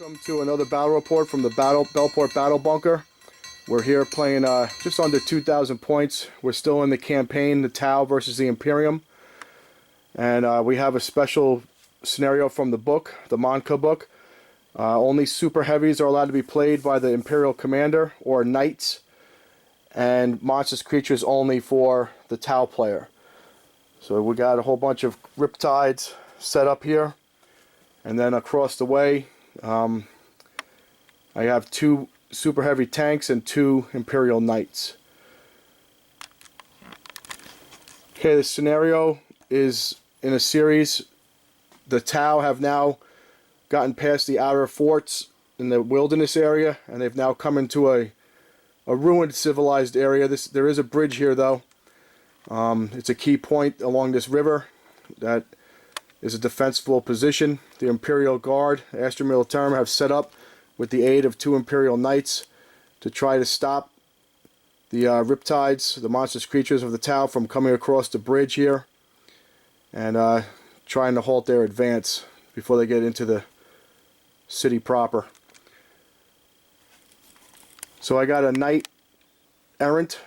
Welcome to another battle report from the Bellport Battle Bunker. We're here playing just under 2,000 points. We're still in the campaign, the Tau versus the Imperium. And we have a special scenario from the book, the Monka book. Only super heavies are allowed to be played by the Imperial Commander or Knights. And monstrous creatures only for the Tau player. So we got a whole bunch of Riptides set up here. And then across the way, I have 2 super heavy tanks and 2 Imperial Knights. Okay, the scenario is in a series. The Tau have now gotten past the outer forts in the wilderness area, and they've now come into a ruined civilized area. There is a bridge here, though. It's a key point along this river that is a defensible position. The Imperial Guard, Astra Militarum, have set up with the aid of 2 Imperial Knights to try to stop the Riptides, the monstrous creatures of the Tau, from coming across the bridge here and trying to halt their advance before they get into the city proper. So I got a Knight Errant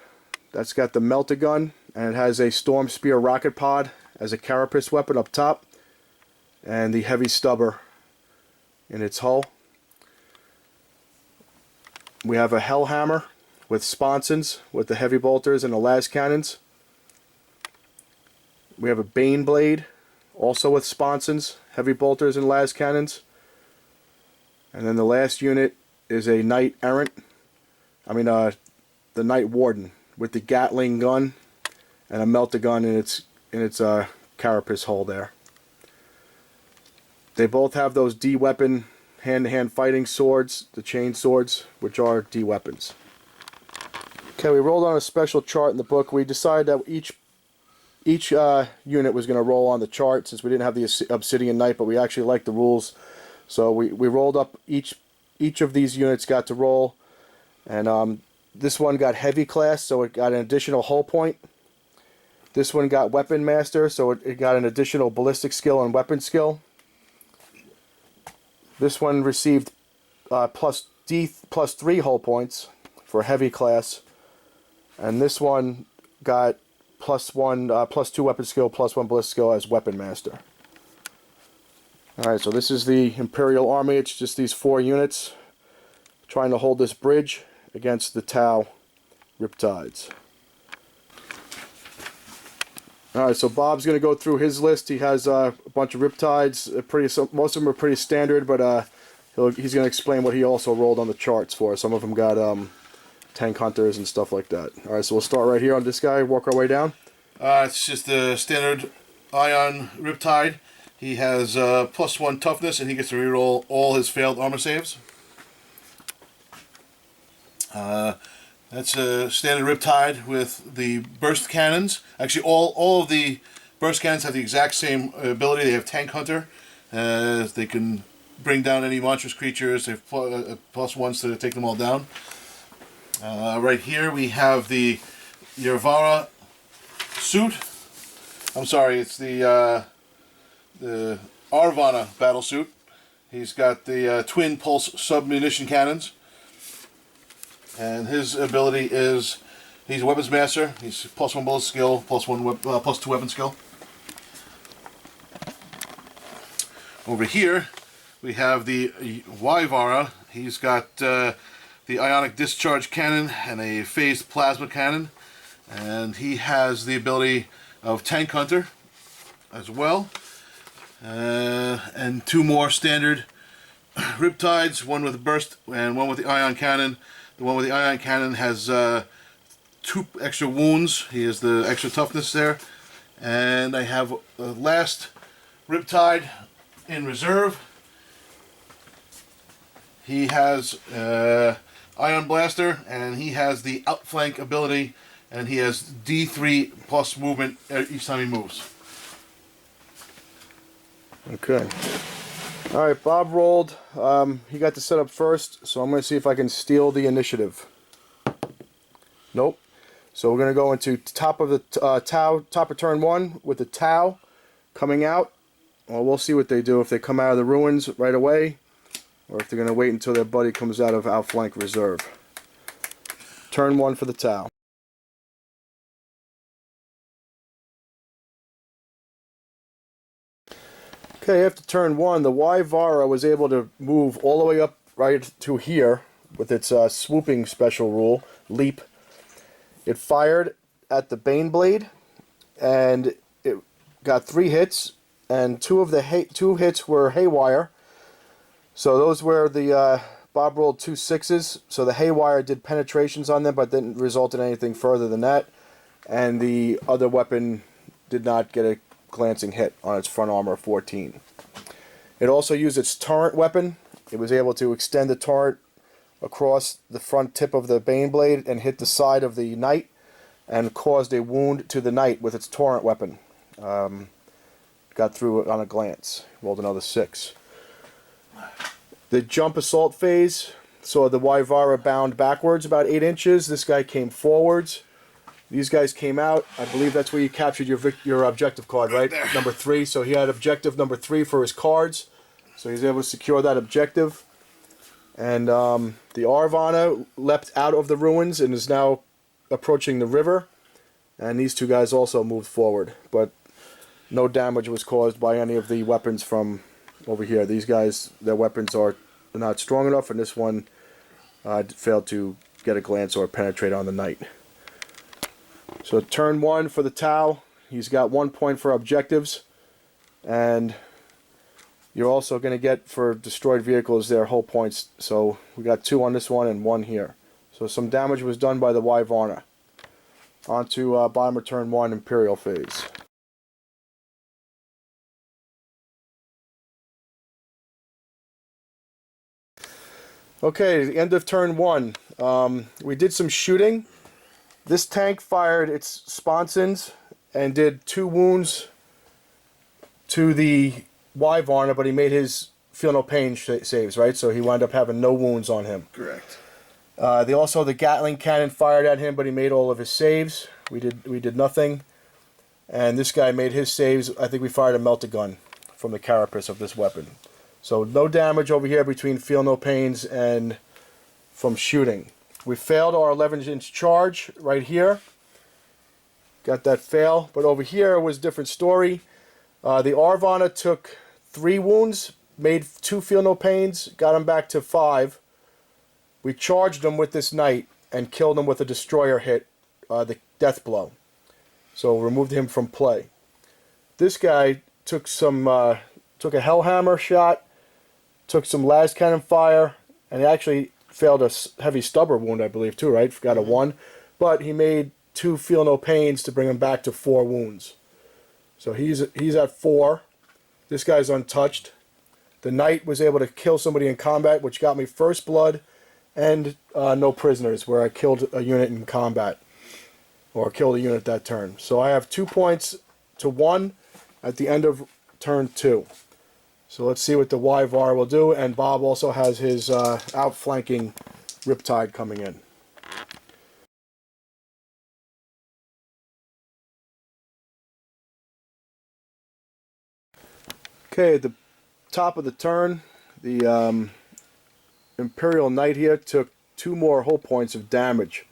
that's got the Melt-A-Gun, and it has a Storm Spear rocket pod as a carapace weapon up top, and the heavy stubber in its hull. We have a Hellhammer with sponsons with the heavy bolters and the las cannons. We have a Bane Blade also with sponsons, heavy bolters and las cannons. And then the last unit is a Knight Errant, the Knight Warden with the Gatling gun and a Melt-A-Gun in its carapace hull there. They both have those D-weapon hand-to-hand fighting swords, the chain swords, which are D-weapons. Okay, we rolled on a special chart in the book. We decided that each unit was going to roll on the chart since we didn't have the Obsidian Knight, but we actually liked the rules. So we rolled up, each of these units got to roll. And this one got Heavy Class, so it got an additional hull point. This one got Weapon Master, so it got an additional ballistic skill and weapon skill. This one received plus 3 hull points for Heavy Class, and this one got plus 2 weapon skill, plus 1 ballistic skill as Weapon Master. Alright, so this is the Imperial Army. It's just these 4 units trying to hold this bridge against the Tau Riptides. Alright, so Bob's going to go through his list. He has a bunch of Riptides. Most of them are pretty standard, but he's going to explain what he also rolled on the charts for. Some of them got tank hunters and stuff like that. Alright, so we'll start right here on this guy, work our way down. It's just the standard Ion Riptide. He has plus 1 toughness, and he gets to reroll all his failed armor saves. That's a standard Riptide with the burst cannons. Actually, all of the burst cannons have the exact same ability. They have Tank Hunter. They can bring down any monstrous creatures. They have plus 1s to take them all down. Right here we have the Yervara suit. I'm sorry, it's the Arvana battle suit. He's got the twin pulse submunition cannons. And his ability is, he's a weapons master. He's plus 1 bullet skill, plus 2 weapon skill. Over here, we have the Yvara. He's got the ionic discharge cannon and a phased plasma cannon. And he has the ability of Tank Hunter as well. And 2 more standard Riptides, one with a burst and one with the ion cannon. The one with the ion cannon has 2 extra wounds. He has the extra toughness there. And I have the last Riptide in reserve. He has Ion Blaster, and he has the outflank ability, and he has D3 plus movement each time he moves. Okay. Alright, Bob rolled. He got the setup first, so I'm going to see if I can steal the initiative. Nope. So we're going to go into top of the top of turn 1 with the Tau coming out. Well, we'll see what they do. If they come out of the ruins right away, or if they're going to wait until their buddy comes out of outflank reserve. Turn 1 for the Tau. Okay, after turn 1, the Yvara was able to move all the way up right to here with its swooping special rule, leap. It fired at the Baneblade, and it got 3 hits, and 2 hits were haywire. So those were the Bob rolled 2 6s, so the haywire did penetrations on them, but didn't result in anything further than that. And the other weapon did not get a glancing hit on its front armor 14. It also used its torrent weapon. It was able to extend the torrent across the front tip of the Baneblade and hit the side of the knight, and caused a wound to the knight with its torrent weapon. Got through it on a glance. Rolled another 6. The jump assault phase saw the Yvara bound backwards about 8 inches. This guy came forwards. These guys came out. I believe that's where you captured your objective card, right? Number 3. So he had objective number 3 for his cards. So he's able to secure that objective. And the Arvana leapt out of the ruins and is now approaching the river. And these 2 guys also moved forward. But no damage was caused by any of the weapons from over here. These guys, their weapons are not strong enough, and this one failed to get a glance or penetrate on the knight. So turn 1 for the Tau. He's got 1 point for objectives, and you're also going to get for destroyed vehicles their hull points. So we got 2 on this one and 1 here. So some damage was done by the Yvana. On to bottom of turn 1 Imperial phase. Okay, the end of turn 1. We did some shooting. This tank fired its sponsons and did 2 wounds to the Yvana, but he made his feel no pain saves, right? So he wound up having no wounds on him. Correct. The Gatling cannon fired at him, but he made all of his saves. We did nothing. And this guy made his saves. I think we fired a melt-a-gun from the carapace of this weapon. So no damage over here between feel no pains and from shooting. We failed our 11-inch charge right here. Got that fail. But over here was a different story. The Arvana took 3 wounds, made 2 feel no pains, got him back to 5. We charged him with this knight and killed him with a destroyer hit, the death blow. So removed him from play. This guy took a hellhammer shot, took some las cannon fire, and he actually failed a heavy stubber wound, I believe, too, right? Got a 1. But he made 2 feel no pains to bring him back to 4 wounds. So he's at 4. This guy's untouched. The knight was able to kill somebody in combat, which got me first blood and no prisoners, where I killed a unit in combat, or killed a unit that turn. So I have 2 points to 1 at the end of turn 2. So let's see what the Yvar will do, and Bob also has his outflanking Riptide coming in. Okay, at the top of the turn, the Imperial Knight here took 2 more hull points of damage.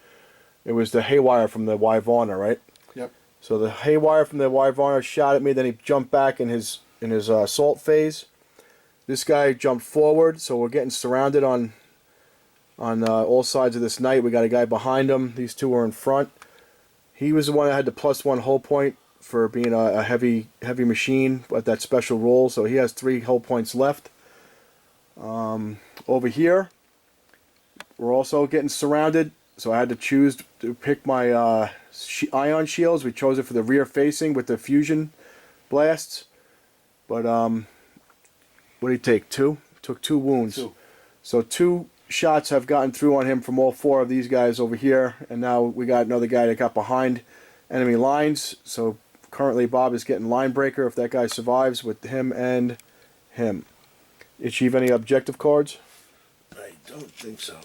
It was the haywire from the Yvana, right? Yep. So the haywire from the Yvana shot at me, then he jumped back in his assault phase. This guy jumped forward, so we're getting surrounded on all sides of this knight. We got a guy behind him. These 2 were in front. He was the one that had the +1 hull point for being a heavy machine with that special roll, so he has 3 hull points left. Over here, we're also getting surrounded, so I had to choose to pick my ion shields. We chose it for the rear facing with the fusion blasts, but what did he take? 2? Took 2 wounds. 2. So 2 shots have gotten through on him from all 4 of these guys over here, and now we got another guy that got behind enemy lines. So currently Bob is getting line breaker if that guy survives with him and him. Achieve any objective cards? I don't think so.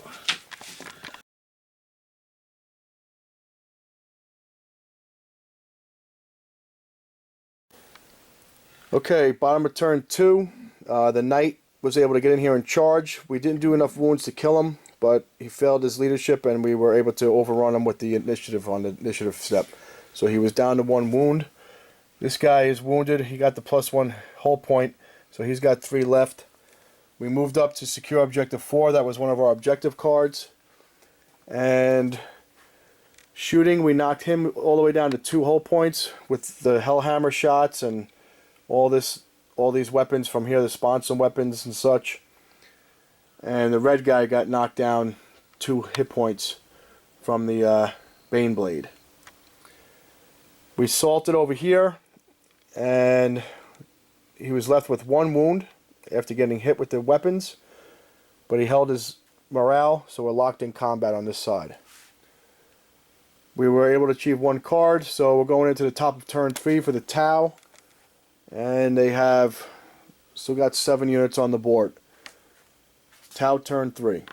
Okay, bottom of turn 2. The knight was able to get in here and charge. We didn't do enough wounds to kill him, but he failed his leadership, and we were able to overrun him with the initiative on the initiative step. So he was down to 1 wound. This guy is wounded. He got the +1 hull point, so he's got 3 left. We moved up to secure objective 4. That was one of our objective cards. And shooting, we knocked him all the way down to 2 hull points with the Hellhammer shots and all these weapons from here, the sponson weapons and such. And the red guy got knocked down 2 hit points from the Bane Blade. We salted over here, and he was left with 1 wound after getting hit with the weapons, but he held his morale, so we're locked in combat on this side. We were able to achieve 1 card, so we're going into the top of turn 3 for the Tau, and they have still got 7 units on the board. Tau turn 3.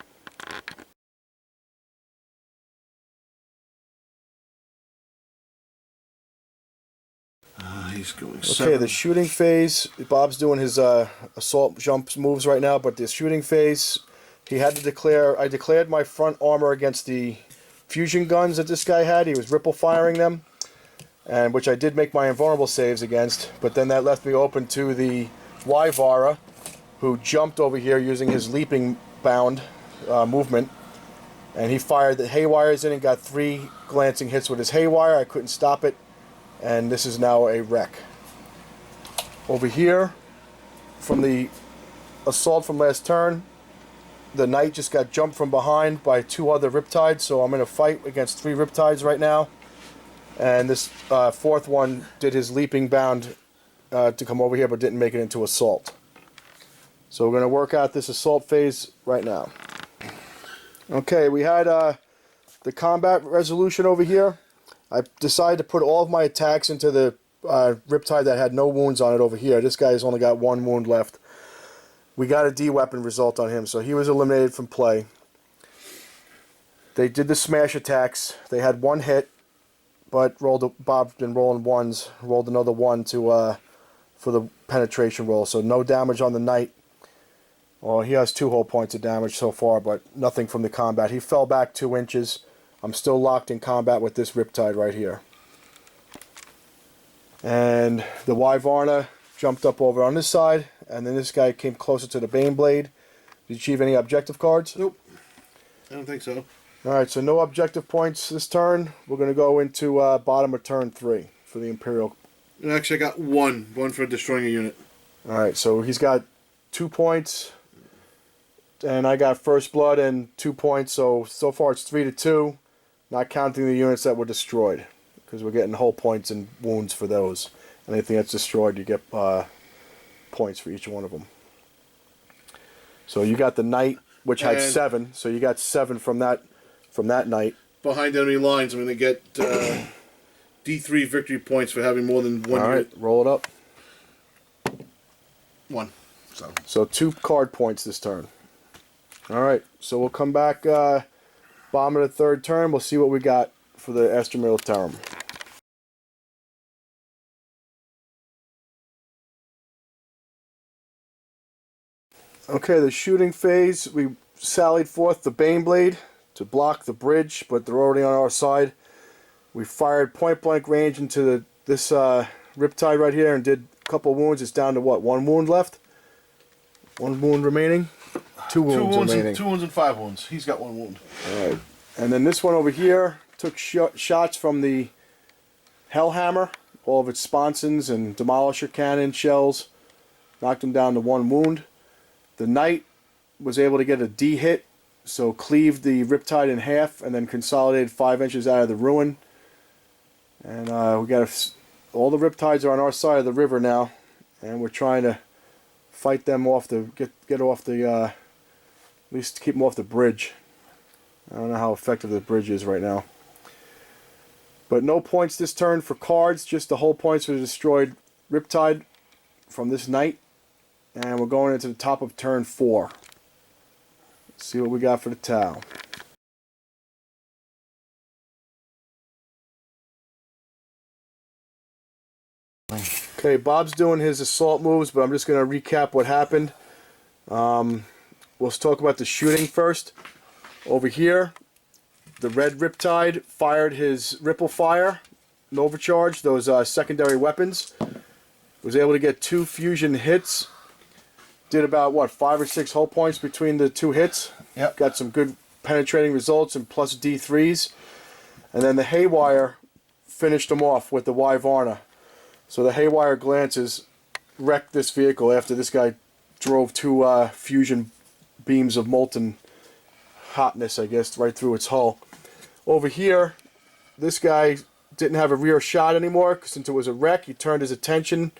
He's going Okay, 7. the shooting phase. Bob's doing his assault jump moves right now, but the shooting phase, he had to declare. I declared my front armor against the fusion guns that this guy had. He was ripple firing them, and which I did make my invulnerable saves against. But then that left me open to the Wyvara, who jumped over here using his leaping bound movement, and he fired the haywires in and got 3 glancing hits with his haywire. I couldn't stop it, and this is now a wreck. Over here, from the assault from last turn, the knight just got jumped from behind by 2 other riptides, so I'm in a fight against 3 riptides right now. And this 4th one did his leaping bound to come over here, but didn't make it into assault. So we're going to work out this assault phase right now. Okay, we had the combat resolution over here. I decided to put all of my attacks into the riptide that had no wounds on it over here. This guy's only got 1 wound left. We got a D-weapon result on him, so he was eliminated from play. They did the smash attacks. They had 1 hit, but Bob's been rolling 1s. Rolled another 1 to for the penetration roll, so no damage on the knight. Well, he has 2 whole points of damage so far, but nothing from the combat. He fell back 2 inches. I'm still locked in combat with this riptide right here. And the Wyvarna jumped up over on this side, and then this guy came closer to the Bane Blade. Did you achieve any objective cards? Nope. I don't think so. Alright, so no objective points this turn. We're going to go into bottom of turn 3 for the Imperial. Actually, I got 1. 1 for destroying a unit. Alright, so he's got 2 points, and I got first blood and 2 points, so far it's 3-2, not counting the units that were destroyed, because we're getting whole points and wounds for those. Anything that's destroyed, you get points for each one of them. So you got the knight, which had 7, so you got 7 from that knight. Behind enemy lines, I'm going to get D3 victory points for having more than 1 All right, unit. roll it up. 1. So 2 card points this turn. All right, so we'll come back bottom of the 3rd turn. We'll see what we got for the Astra Militarum. Okay, the shooting phase. We sallied forth the Bane Blade to block the bridge, but they're already on our side. We fired point blank range into this riptide right here and did a couple wounds. It's down to what? 1 wound left? 1 wound remaining? 2 wounds remaining. 2 wounds and 5 wounds. He's got 1 wound. Alright. And then this one over here took shots from the Hellhammer, all of its sponsons and demolisher cannon shells. Knocked him down to 1 wound. The knight was able to get a D hit, so cleaved the riptide in half and then consolidated 5 inches out of the ruin. And we got all the riptides are on our side of the river now, and we're trying to fight them off the get off the at least keep them off the bridge. I don't know how effective the bridge is right now. But no points this turn for cards, just the whole points for the destroyed riptide from this knight. And we're going into the top of turn 4. Let's see what we got for the Tau. Okay, Bob's doing his assault moves, but I'm just going to recap what happened. Let's talk about the shooting first. Over here, the red Riptide fired his Ripple Fire, Nova Charge, those secondary weapons. Was able to get 2 fusion hits. Did about, what, 5 or 6 hull points between the 2 hits. Yep. Got some good penetrating results and plus D3s. And then the Haywire finished him off with the Wyvarna. So the Haywire Glances wrecked this vehicle after this guy drove 2 fusion beams of molten hotness, I guess, right through its hull. Over here, this guy didn't have a rear shot anymore since it was a wreck. He turned his attention.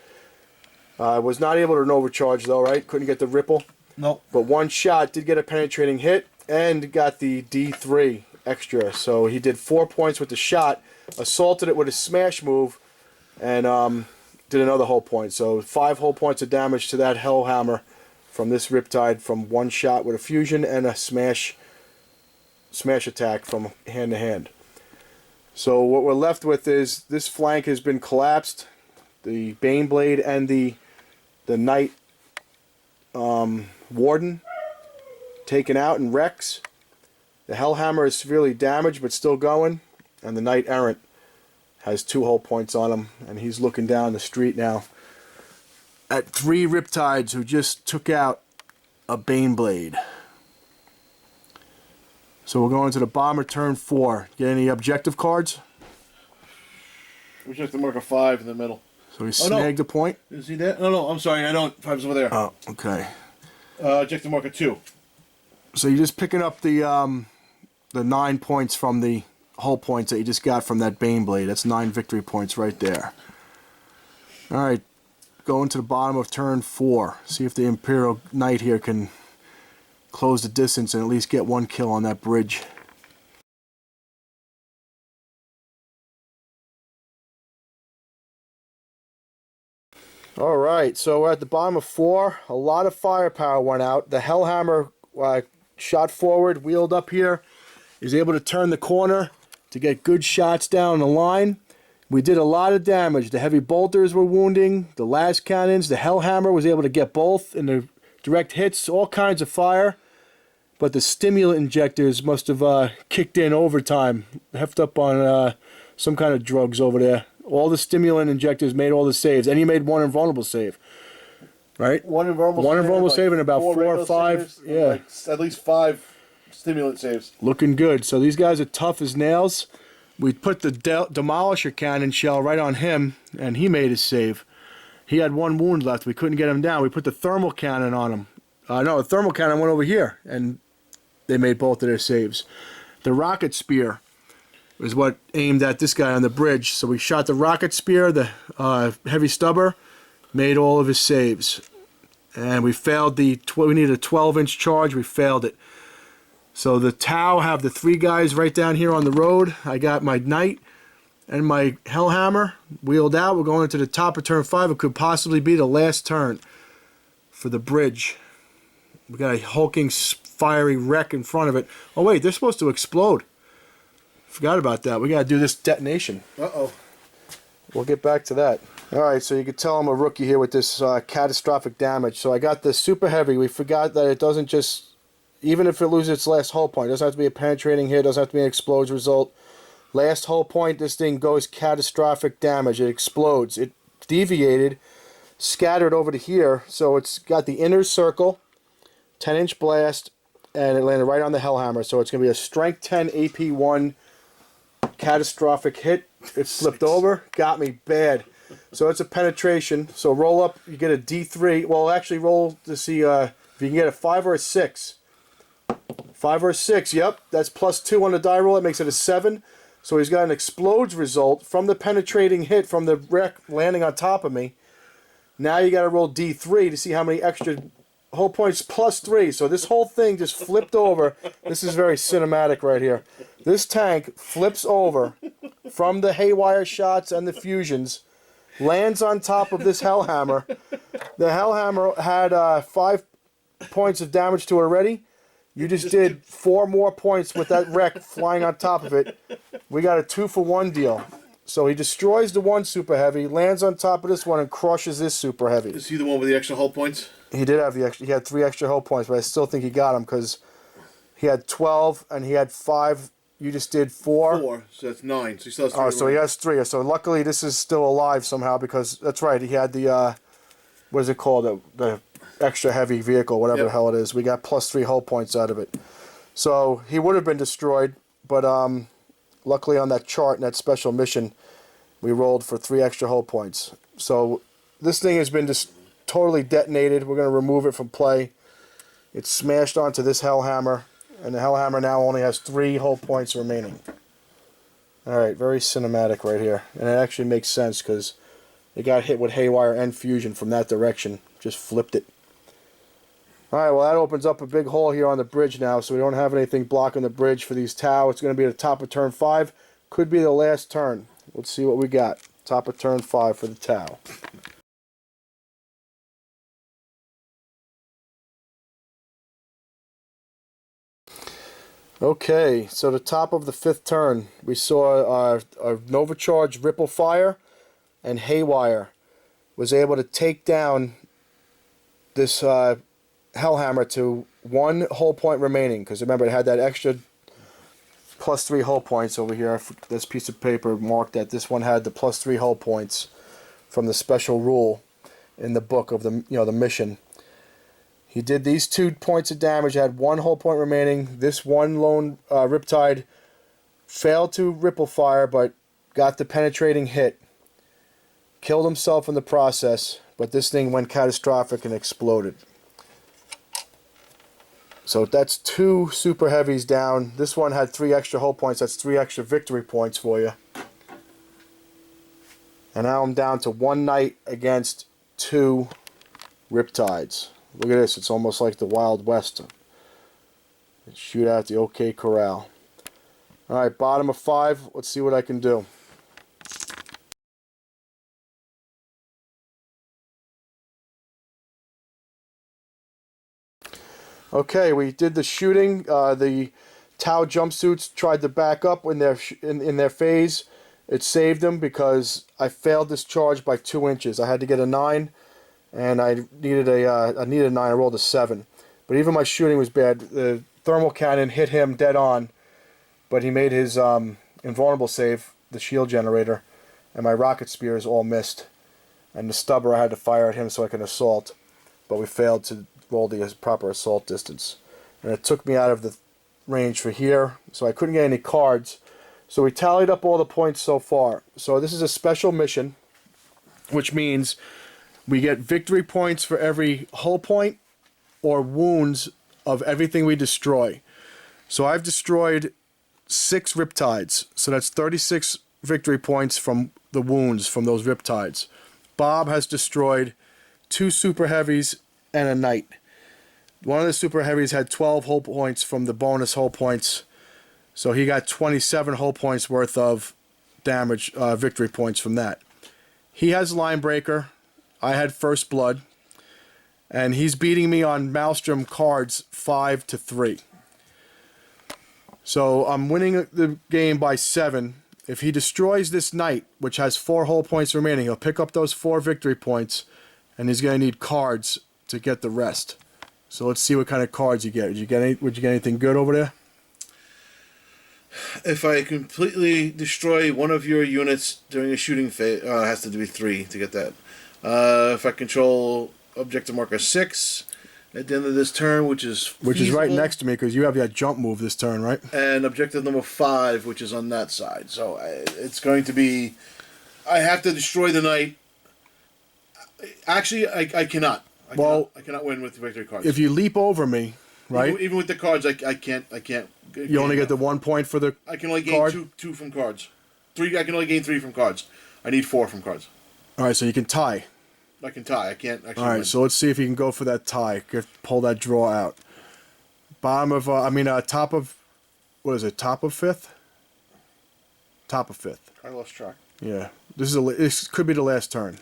Was not able to Nova Charge though, right? Couldn't get the Ripple. Nope. But 1 shot did get a penetrating hit and got the D3 extra. So he did 4 points with the shot, assaulted it with a smash move, and did another hull point. So 5 hull points of damage to that Hellhammer from this Riptide from 1 shot with a fusion and a smash attack from hand to hand. So what we're left with is this flank has been collapsed. The Baneblade and the Knight Warden taken out in wrecks. The Hellhammer is severely damaged but still going, and the Knight Errant has 2 hull points on him, and he's looking down the street now at 3 Riptides who just took out a Baneblade. So we're going to the bomber turn 4. Get any objective cards? We just have to mark a 5 in the middle. So he snagged a point. You see that? No, I'm sorry. I don't. 5's over there. Oh, okay. Objective marker 2. So you're just picking up the 9 points from the hull points that you just got from that Baneblade. That's 9 victory points right there. All right, going to the bottom of turn 4. See if the Imperial Knight here can close the distance and at least get 1 kill on that bridge. Alright, so we're at the bottom of 4. A lot of firepower went out. The Hellhammer shot forward, wheeled up here. Is able to turn the corner to get good shots down the line. We did a lot of damage. The heavy bolters were wounding. The las cannons. The Hellhammer was able to get both in the direct hits. All kinds of fire. But the stimulant injectors must have kicked in overtime. Heft up on some kind of drugs over there. All the stimulant injectors made all the saves. And he made 1 invulnerable save. Right? 1 invulnerable One save. invulnerable save and about 4 or regular 5. saves, Yeah. like at least 5 stimulant saves. Looking good. So these guys are tough as nails. We put the Demolisher cannon shell right on him, and he made his save. He had 1 wound left. We couldn't get him down. We put the thermal cannon on him. No, the thermal cannon went over here, and they made both of their saves. The rocket spear is what aimed at this guy on the bridge. So we shot the rocket spear, the heavy stubber, made all of his saves. And we failed we needed a 12-inch charge. We failed it. So the Tau have the 3 guys right down here on the road. I got my Knight and my Hellhammer wheeled out. We're going to the top of turn 5. It could possibly be the last turn for the bridge. We got a hulking, fiery wreck in front of it. Oh wait, they're supposed to explode. Forgot about that. We got to do this detonation. Uh-oh. We'll get back to that. Alright, so you can tell I'm a rookie here with this catastrophic damage. So I got the super heavy. We forgot that it doesn't just... Even if it loses its last hull point, it doesn't have to be a penetrating hit, doesn't have to be an explosion result. Last hull point, this thing goes catastrophic damage. It explodes. It deviated, scattered over to here, so it's got the inner circle, 10-inch blast, and it landed right on the Hellhammer. So it's going to be a strength 10 AP1 catastrophic hit. It flipped over, got me bad. So it's a penetration. So roll up, you get a D3. Well, actually roll to see if you can get a 5 or a 6. 5 or 6, yep. That's +2 on the die roll. That makes it a 7. So he's got an explodes result from the penetrating hit from the wreck landing on top of me. Now you got to roll D3 to see how many extra whole points +3. So this whole thing just flipped over. This is very cinematic right here. This tank flips over from the haywire shots and the fusions, lands on top of this Hellhammer. The Hellhammer had 5 points of damage to it already. You just did 4 more points with that wreck flying on top of it. We got a 2-for-1 deal. So he destroys the one super heavy, lands on top of this one, and crushes this super heavy. Is he the one with the extra hull points? He did have the extra. He had 3 extra hull points, but I still think he got him because he had 12 and he had 5. You just did 4. 4, so that's 9. So he still has 3. Oh, so he has 3. So luckily this is still alive somehow because that's right. He had the what is it called? The extra heavy vehicle, whatever the hell it is. We got +3 hull points out of it. So he would have been destroyed, but luckily on that chart in that special mission, we rolled for 3 extra hull points. So this thing has been just totally detonated. We're going to remove it from play. It's smashed onto this Hellhammer, and the Hellhammer now only has 3 hull points remaining. Alright, very cinematic right here. And it actually makes sense because it got hit with Haywire and Fusion from that direction. Just flipped it. Alright, well that opens up a big hole here on the bridge now, so we don't have anything blocking the bridge for these Tau. It's going to be at the top of turn 5. Could be the last turn. Let's see what we got. Top of turn 5 for the Tau. Okay, so the top of the 5th turn, we saw a Nova Charge Ripple Fire and Haywire was able to take down this Hellhammer to 1 hull point remaining, because remember it had that extra +3 hull points over here. This piece of paper marked that this one had the +3 hull points from the special rule in the book of the the mission. He did these 2 points of damage, had 1 hull point remaining. This one lone Riptide failed to Ripple Fire, but got the penetrating hit. Killed himself in the process, but this thing went catastrophic and exploded. So that's 2 super heavies down. This one had 3 extra hull points. That's 3 extra victory points for you. And now I'm down to 1 knight against 2 Riptides. Look at this. It's almost like the Wild West. Shoot out the OK Corral. Alright, bottom of 5. Let's see what I can do. Okay, we did the shooting. The Tau jumpsuits tried to back up in their phase. It saved them because I failed this charge by 2 inches. I had to get a 9, and I needed a 9. I rolled a 7. But even my shooting was bad. The thermal cannon hit him dead on, but he made his invulnerable save, the shield generator, and my rocket spears all missed. And the stubber I had to fire at him so I could assault, but we failed to roll the proper assault distance. And it took me out of the range for here, so I couldn't get any cards. So we tallied up all the points so far. So this is a special mission, which means we get victory points for every hull point or wounds of everything we destroy. So I've destroyed 6 Riptides, so that's 36 victory points from the wounds from those Riptides. Bob has destroyed 2 super heavies and a knight. One of the super heavies had 12 hull points from the bonus hull points, so he got 27 hull points worth of damage, victory points from that. He has Line Breaker. I had First Blood, and he's beating me on Maelstrom cards 5-3. So I'm winning the game by 7. If he destroys this knight, which has 4 hull points remaining, he'll pick up those 4 victory points, and he's going to need cards to get the rest. So let's see what kind of cards you get. Would you get anything good over there? If I completely destroy one of your units during a shooting phase, it has to be 3 to get that. If I control objective marker 6 at the end of this turn, which is right next to me because you have that jump move this turn, right? And objective number 5, which is on that side. So it's going to be, I have to destroy the knight. Actually, I cannot. I cannot win with the victory cards. If you leap over me, right? Even with the cards, I can't. You only get the 1 point for the I can only gain two from cards. 3. I can only gain 3 from cards. I need 4 from cards. All right, so you can tie. I can tie. I can't actually. All right, win. so let's see if you can go for that tie. Pull that draw out. Bottom of, top of, what is it? Top of 5th. Top of 5th. I lost track. Yeah, this could be the last turn.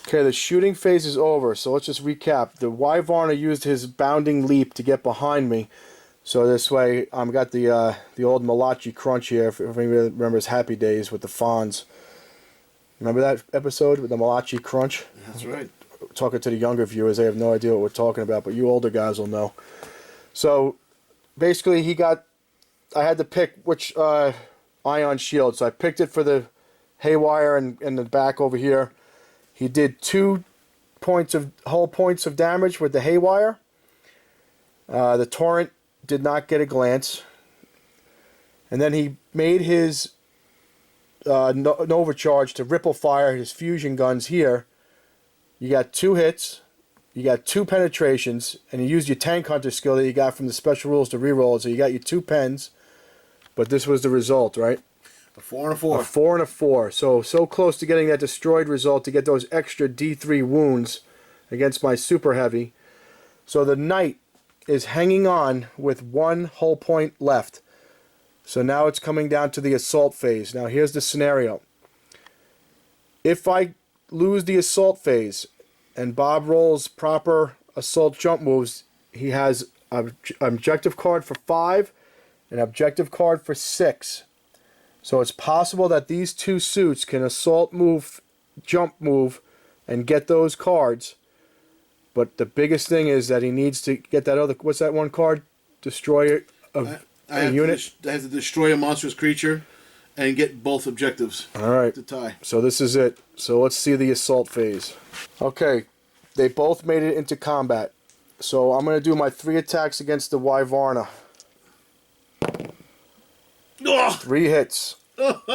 Okay, the shooting phase is over, so let's just recap. The Wyvarna used his bounding leap to get behind me, so this way I've got the old Malachi Crunch here, if anybody remembers Happy Days with the Fonz. Remember that episode with the Malachi Crunch? That's right. Talking to the younger viewers, they have no idea what we're talking about, but you older guys will know. So, basically I had to pick which ion shield, so I picked it for the Haywire and the back over here. He did 2 whole points of damage with the Haywire. The Torrent did not get a glance. And then he made his Nova Charge to ripple fire his fusion guns here. You got 2 hits, you got 2 penetrations, and you used your Tank Hunter skill that you got from the special rules to reroll, so you got your 2 pens. But this was the result, right? A 4 and a 4. A 4 and a 4. So close to getting that destroyed result to get those extra D3 wounds against my super heavy. So the Knight is hanging on with 1 whole point left. So now it's coming down to the assault phase. Now here's the scenario. If I lose the assault phase and Bob rolls proper assault jump moves, he has an objective card for 5, an objective card for 6. So it's possible that these 2 suits can assault move, jump move, and get those cards. But the biggest thing is that he needs to get that other, what's that one card? Destroy a unit? I have to destroy a monstrous creature and get both objectives. Alright, to tie. So this is it. So let's see the assault phase. Okay, they both made it into combat. So I'm going to do my 3 attacks against the Wyvarna. 3 hits. Alright,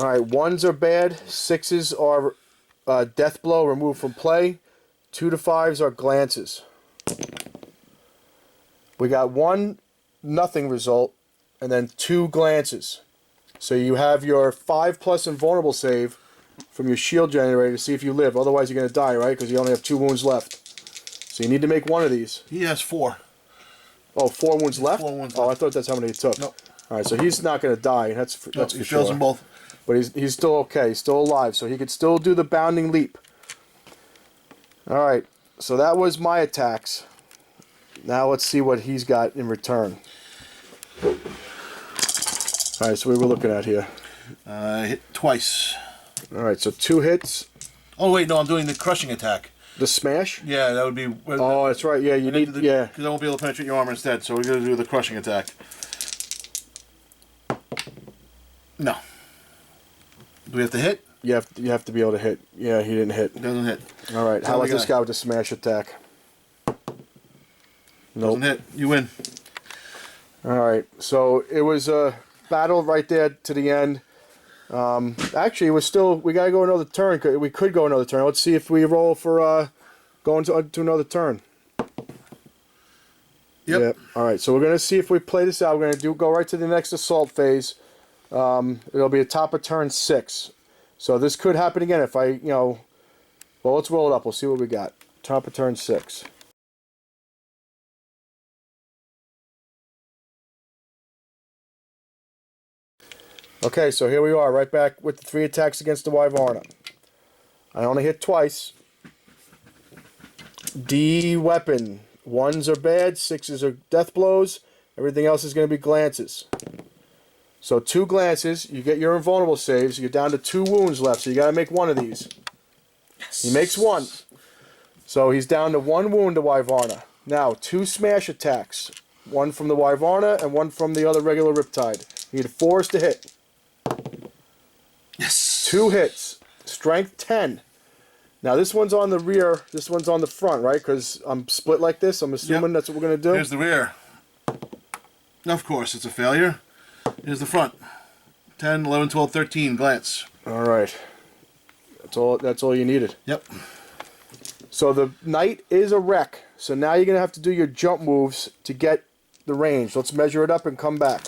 1s are bad, 6s are death blow, removed from play. 2 to 5s are glances. We got 1 nothing result, and then 2 glances. So you have your 5+ invulnerable save from your shield generator to see if you live. Otherwise you're going to die, right? Because you only have 2 wounds left. So you need to make one of these. He has 4. Oh, 4 wounds left? 4 wounds Oh, left. I thought that's how many he took. Nope. Alright, so he's not going to die. That's for He sure. fails them both. But he's still okay. He's still alive. So he could still do the bounding leap. Alright, so that was my attacks. Now let's see what he's got in return. Alright, so we were looking at here. Hit twice. Alright, so 2 hits. Oh wait, no, I'm doing the crushing attack. The smash? Yeah, that would be. Oh, that's right. Yeah, you need. Yeah. Because I won't be able to penetrate your armor instead, so we're going to do the crushing attack. No. Do we have to hit? You have to be able to hit. Yeah, he didn't hit. Doesn't hit. Alright, how about this guy with the smash attack? Nope. Doesn't hit. You win. Alright, so it was a battle right there to the end. Actually, it was still, we gotta go another turn. We could go another turn. Let's see if we roll for going to another turn. Yep. Alright, so we're gonna see if we play this out. We're gonna go right to the next assault phase. It'll be a top of turn 6. So this could happen again if well, let's roll it up. We'll see what we got. Top of turn 6. Okay, so here we are, right back with the 3 attacks against the Wyvarna. I only hit twice. D weapon. 1s are bad, 6s are death blows. Everything else is going to be glances. So 2 glances, you get your invulnerable saves. You're down to 2 wounds left, so you got to make one of these. Yes. He makes 1. So he's down to 1 wound to Wyvarna. Now, 2 smash attacks. 1 from the Wyvarna and 1 from the other regular Riptide. You need 4s to hit. Yes. 2 hits. Strength 10. Now this one's on the rear, this one's on the front, right? Because I'm split like this. I'm assuming that's what we're going to do. Here's the rear. Of course, it's a failure. Here's the front. 10, 11, 12, 13, glance. Alright. That's all you needed. Yep. So the Knight is a wreck. So now you're going to have to do your jump moves to get the range. Let's measure it up and come back.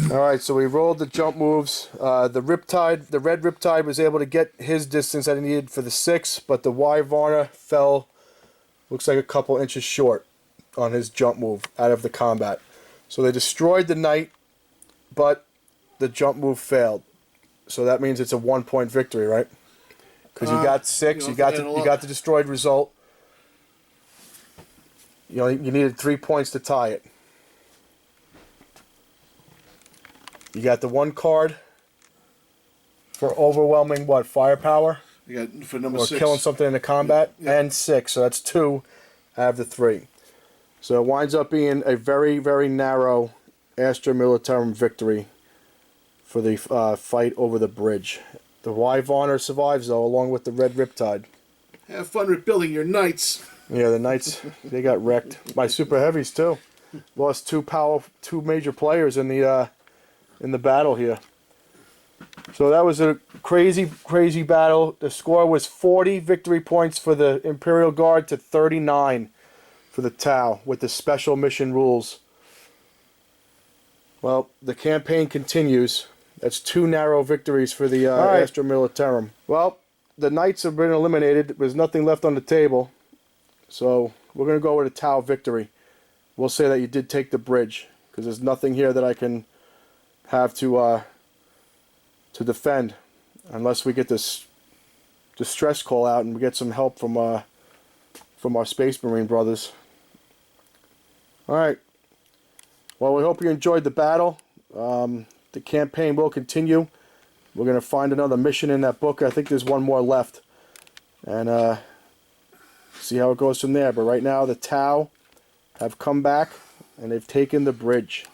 Alright, so we rolled the jump moves. The Riptide, the red Riptide was able to get his distance that he needed for the 6, but the Wyvarna fell, looks like a couple inches short on his jump move out of the combat. So they destroyed the Knight, but the jump move failed. So that means it's a 1-point victory, right? Because you got 6, you got the destroyed result. You needed 3 points to tie it. You got the 1 card for overwhelming firepower? You got for number or 6. Killing something in the combat, and 6, so that's 2 out of the 3. So it winds up being a very, very narrow Astra Militarum victory for the fight over the bridge. The Wyvern survives, though, along with the Red Riptide. Have fun rebuilding your knights. Yeah, the Knights, they got wrecked. My Super Heavies, too. Lost 2 major players in the battle here. So that was a crazy, crazy battle. The score was 40 victory points for the Imperial Guard to 39 for the Tau with the special mission rules. Well, the campaign continues. That's 2 narrow victories for the Astra Militarum. Well, the Knights have been eliminated. There's nothing left on the table. So we're going to go with a Tau victory. We'll say that you did take the bridge, because there's nothing here that I can have to defend, unless we get this distress call out and we get some help from our Space Marine brothers. All right. Well, we hope you enjoyed the battle. The campaign will continue. We're going to find another mission in that book. I think there's 1 more left, and see how it goes from there. But right now, the Tau have come back and they've taken the bridge.